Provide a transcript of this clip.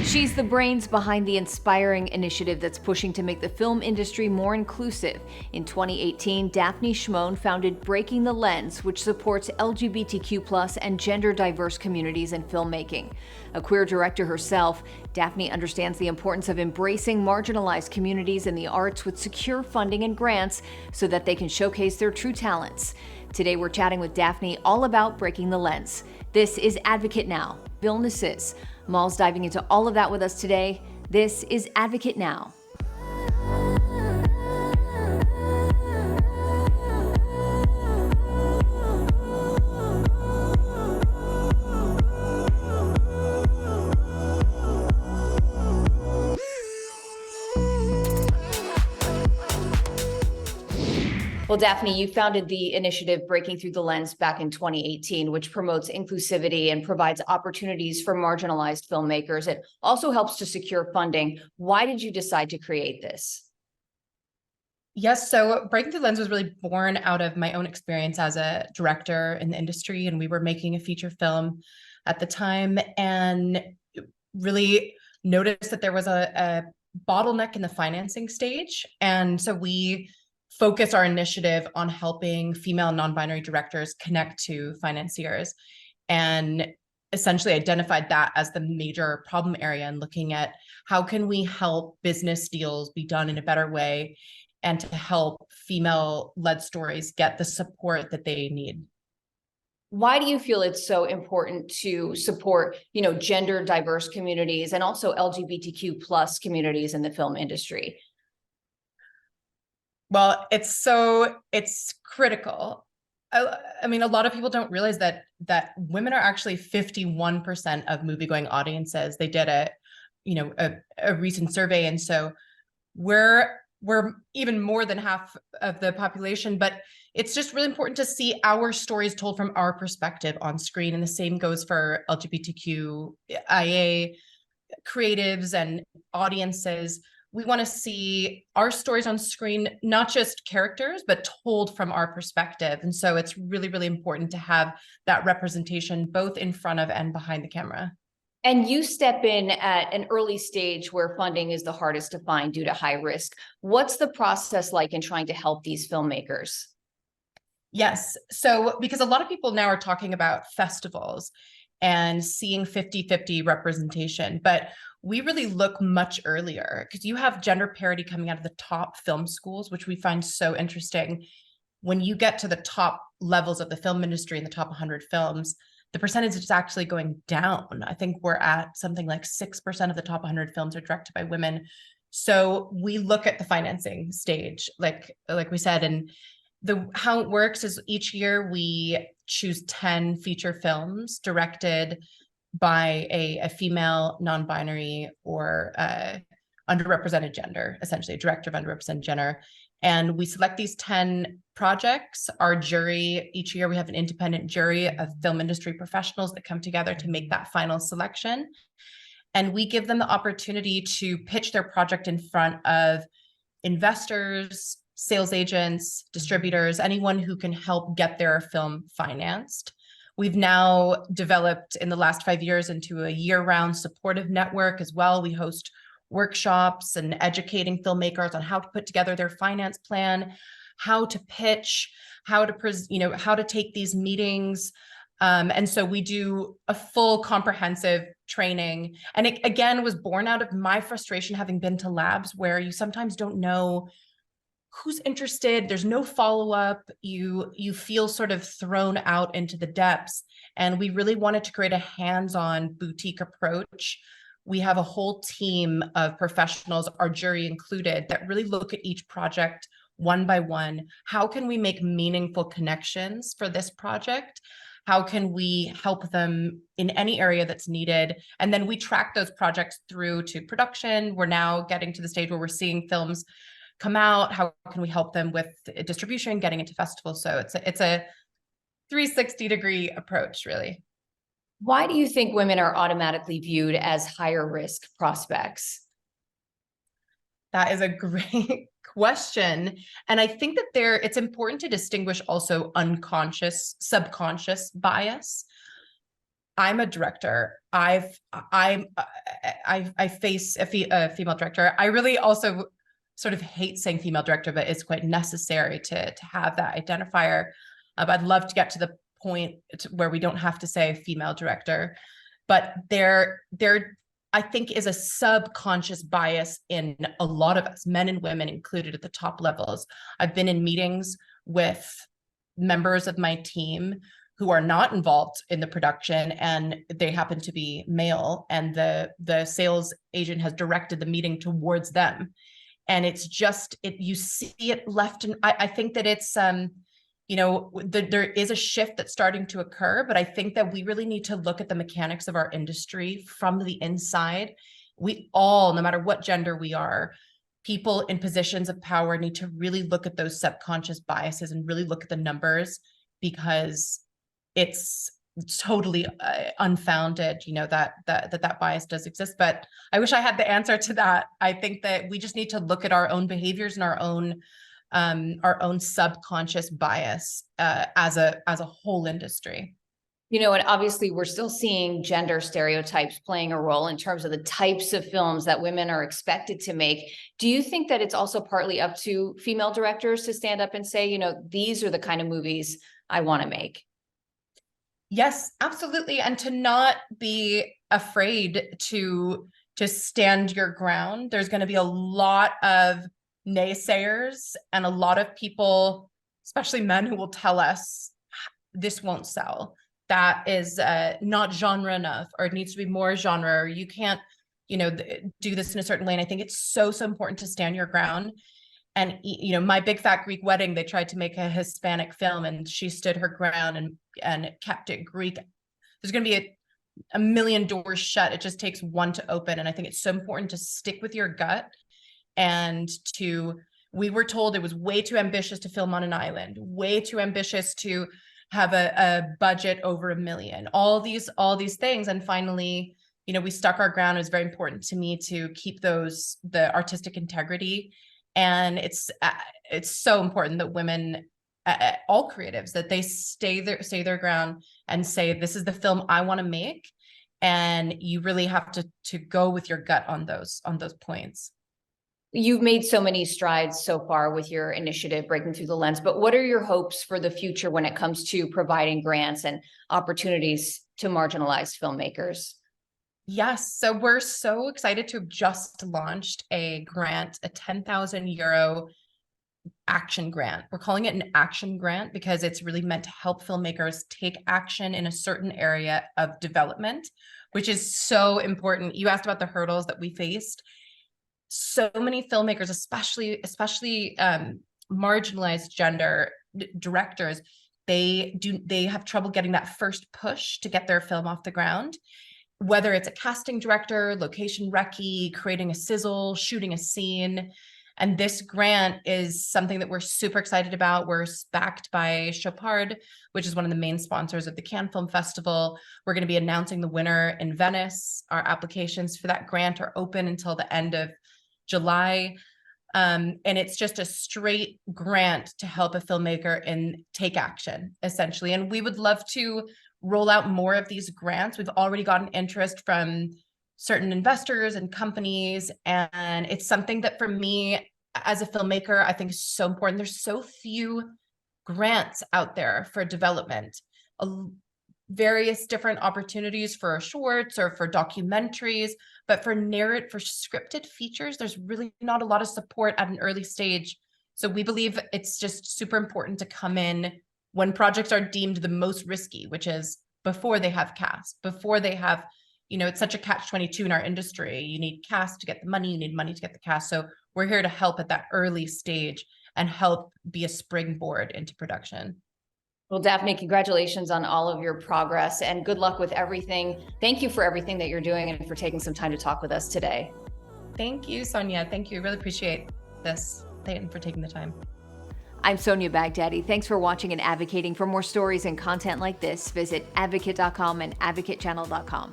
She's the brains behind the inspiring initiative that's pushing to make the film industry more inclusive. In 2018, Daphne Schmon founded Breaking the Lens, which supports LGBTQ+ and gender diverse communities in filmmaking. A queer director herself, Daphne understands the importance of embracing marginalized communities in the arts with secure funding and grants so that they can showcase their true talents. Today, we're chatting with Daphne all about Breaking the Lens. This is Advocate Now, Illnesses. Mal's diving into all of that with us today. This is Advocate Now. Well, Daphne, you founded the initiative Breaking Through the Lens back in 2018, which promotes inclusivity and provides opportunities for marginalized filmmakers. It also helps to secure funding. Why did you decide to create this? Yes, so Breaking Through the Lens was really born out of my own experience as a director in the industry, and we were making a feature film at the time and really noticed that there was a bottleneck in the financing stage. And so we focus our initiative on helping female non-binary directors connect to financiers, and essentially identified that as the major problem area, and looking at how can we help business deals be done in a better way and to help female-led stories get the support that they need. Why do you feel it's so important to support, gender diverse communities and also LGBTQ+ communities in the film industry? Well, it's critical. I mean, a lot of people don't realize that women are actually 51% of movie-going audiences. They did a recent survey, and so we're even more than half of the population. But it's just really important to see our stories told from our perspective on screen, and the same goes for LGBTQIA creatives and audiences. We want to see our stories on screen, not just characters, but told from our perspective. And so it's really, really important to have that representation both in front of and behind the camera. And you step in at an early stage where funding is the hardest to find due to high risk. What's the process like in trying to help these filmmakers? Yes. So because a lot of people now are talking about festivals and seeing 50-50 representation, but we really look much earlier, because you have gender parity coming out of the top film schools, which we find so interesting. When you get to the top levels of the film industry in the top 100 films, the percentage is actually going down. I think we're at something like 6% of the top 100 films are directed by women. So we look at the financing stage, like we said, and how it works is each year we choose 10 feature films directed by a female, non-binary, or underrepresented gender, essentially a director of underrepresented gender. And we select these 10 projects. Our jury, each year we have an independent jury of film industry professionals that come together to make that final selection. And we give them the opportunity to pitch their project in front of investors, sales agents, distributors, anyone who can help get their film financed. We've now developed in the last 5 years into a year-round supportive network as well. We host workshops and educating filmmakers on how to put together their finance plan, how to pitch, how to take these meetings. And so we do a full comprehensive training. And it, again, was born out of my frustration having been to labs where you sometimes don't know who's interested. There's no follow-up. You feel sort of thrown out into the depths. And we really wanted to create a hands-on boutique approach. We have a whole team of professionals, our jury included, that really look at each project one by one. How can we make meaningful connections for this project? How can we help them in any area that's needed? And then we track those projects through to production. We're now getting to the stage where we're seeing films come out. How can we help them with distribution, getting into festivals? So it's a 360-degree approach, really. Why do you think women are automatically viewed as higher risk prospects? That is a great question. And I think that it's important to distinguish also unconscious, subconscious bias. I'm a director. I face a female director. I really also sort of hate saying female director, but it's quite necessary to have that identifier. But I'd love to get to the point where we don't have to say female director. But there I think is a subconscious bias in a lot of us, men and women included at the top levels. I've been in meetings with members of my team who are not involved in the production, and they happen to be male, and the sales agent has directed the meeting towards them. And it's just, you see it left. And I think that it's, there is a shift that's starting to occur, but I think that we really need to look at the mechanics of our industry from the inside. We all, no matter what gender we are, people in positions of power need to really look at those subconscious biases and really look at the numbers, because it's totally unfounded, that bias does exist. But I wish I had the answer to that. I think that we just need to look at our own behaviors and our own subconscious bias as a whole industry. And obviously we're still seeing gender stereotypes playing a role in terms of the types of films that women are expected to make. Do you think that it's also partly up to female directors to stand up and say, these are the kind of movies I want to make? Yes, absolutely. And to not be afraid to stand your ground. There's going to be a lot of naysayers and a lot of people, especially men, who will tell us this won't sell. That is not genre enough, or it needs to be more genre, or you can't, do this in a certain way. And I think it's so important to stand your ground. And, My Big Fat Greek Wedding, they tried to make a Hispanic film and she stood her ground and kept it Greek. There's going to be a million doors shut. It just takes one to open. And I think it's so important to stick with your gut, and we were told it was way too ambitious to film on an island, way too ambitious to have a budget over $1 million, all these things. And finally, we stuck our ground. It was very important to me to keep the artistic integrity. And it's so important that women, all creatives, that they stay their ground and say, this is the film I want to make. And you really have to go with your gut on those points. You've made so many strides so far with your initiative, Breaking Through the Lens, but what are your hopes for the future when it comes to providing grants and opportunities to marginalized filmmakers? Yes. So we're so excited to have just launched a grant, a €10,000 action grant. We're calling it an action grant because it's really meant to help filmmakers take action in a certain area of development, which is so important. You asked about the hurdles that we faced. So many filmmakers, especially marginalized gender directors, they have trouble getting that first push to get their film off the ground. Whether it's a casting director, location recce, creating a sizzle, shooting a scene. And this grant is something that we're super excited about. We're backed by Chopard, which is one of the main sponsors of the Cannes Film Festival. We're going to be announcing the winner in Venice. Our applications for that grant are open until the end of July. And it's just a straight grant to help a filmmaker take action, essentially. And we would love to roll out more of these grants. We've already gotten interest from certain investors and companies. And it's something that for me as a filmmaker, I think is so important. There's so few grants out there for development, various different opportunities for shorts or for documentaries, but for scripted features, there's really not a lot of support at an early stage. So we believe it's just super important to come in when projects are deemed the most risky, which is before they have cast, before they have, it's such a catch-22 in our industry. You need cast to get the money, you need money to get the cast. So we're here to help at that early stage and help be a springboard into production. Well, Daphne, congratulations on all of your progress and good luck with everything. Thank you for everything that you're doing and for taking some time to talk with us today. Thank you, Sonia. Thank you. Really appreciate this and for taking the time. I'm Sonia Baghdadi. Thanks for watching and advocating. For more stories and content like this, visit advocate.com and advocatechannel.com.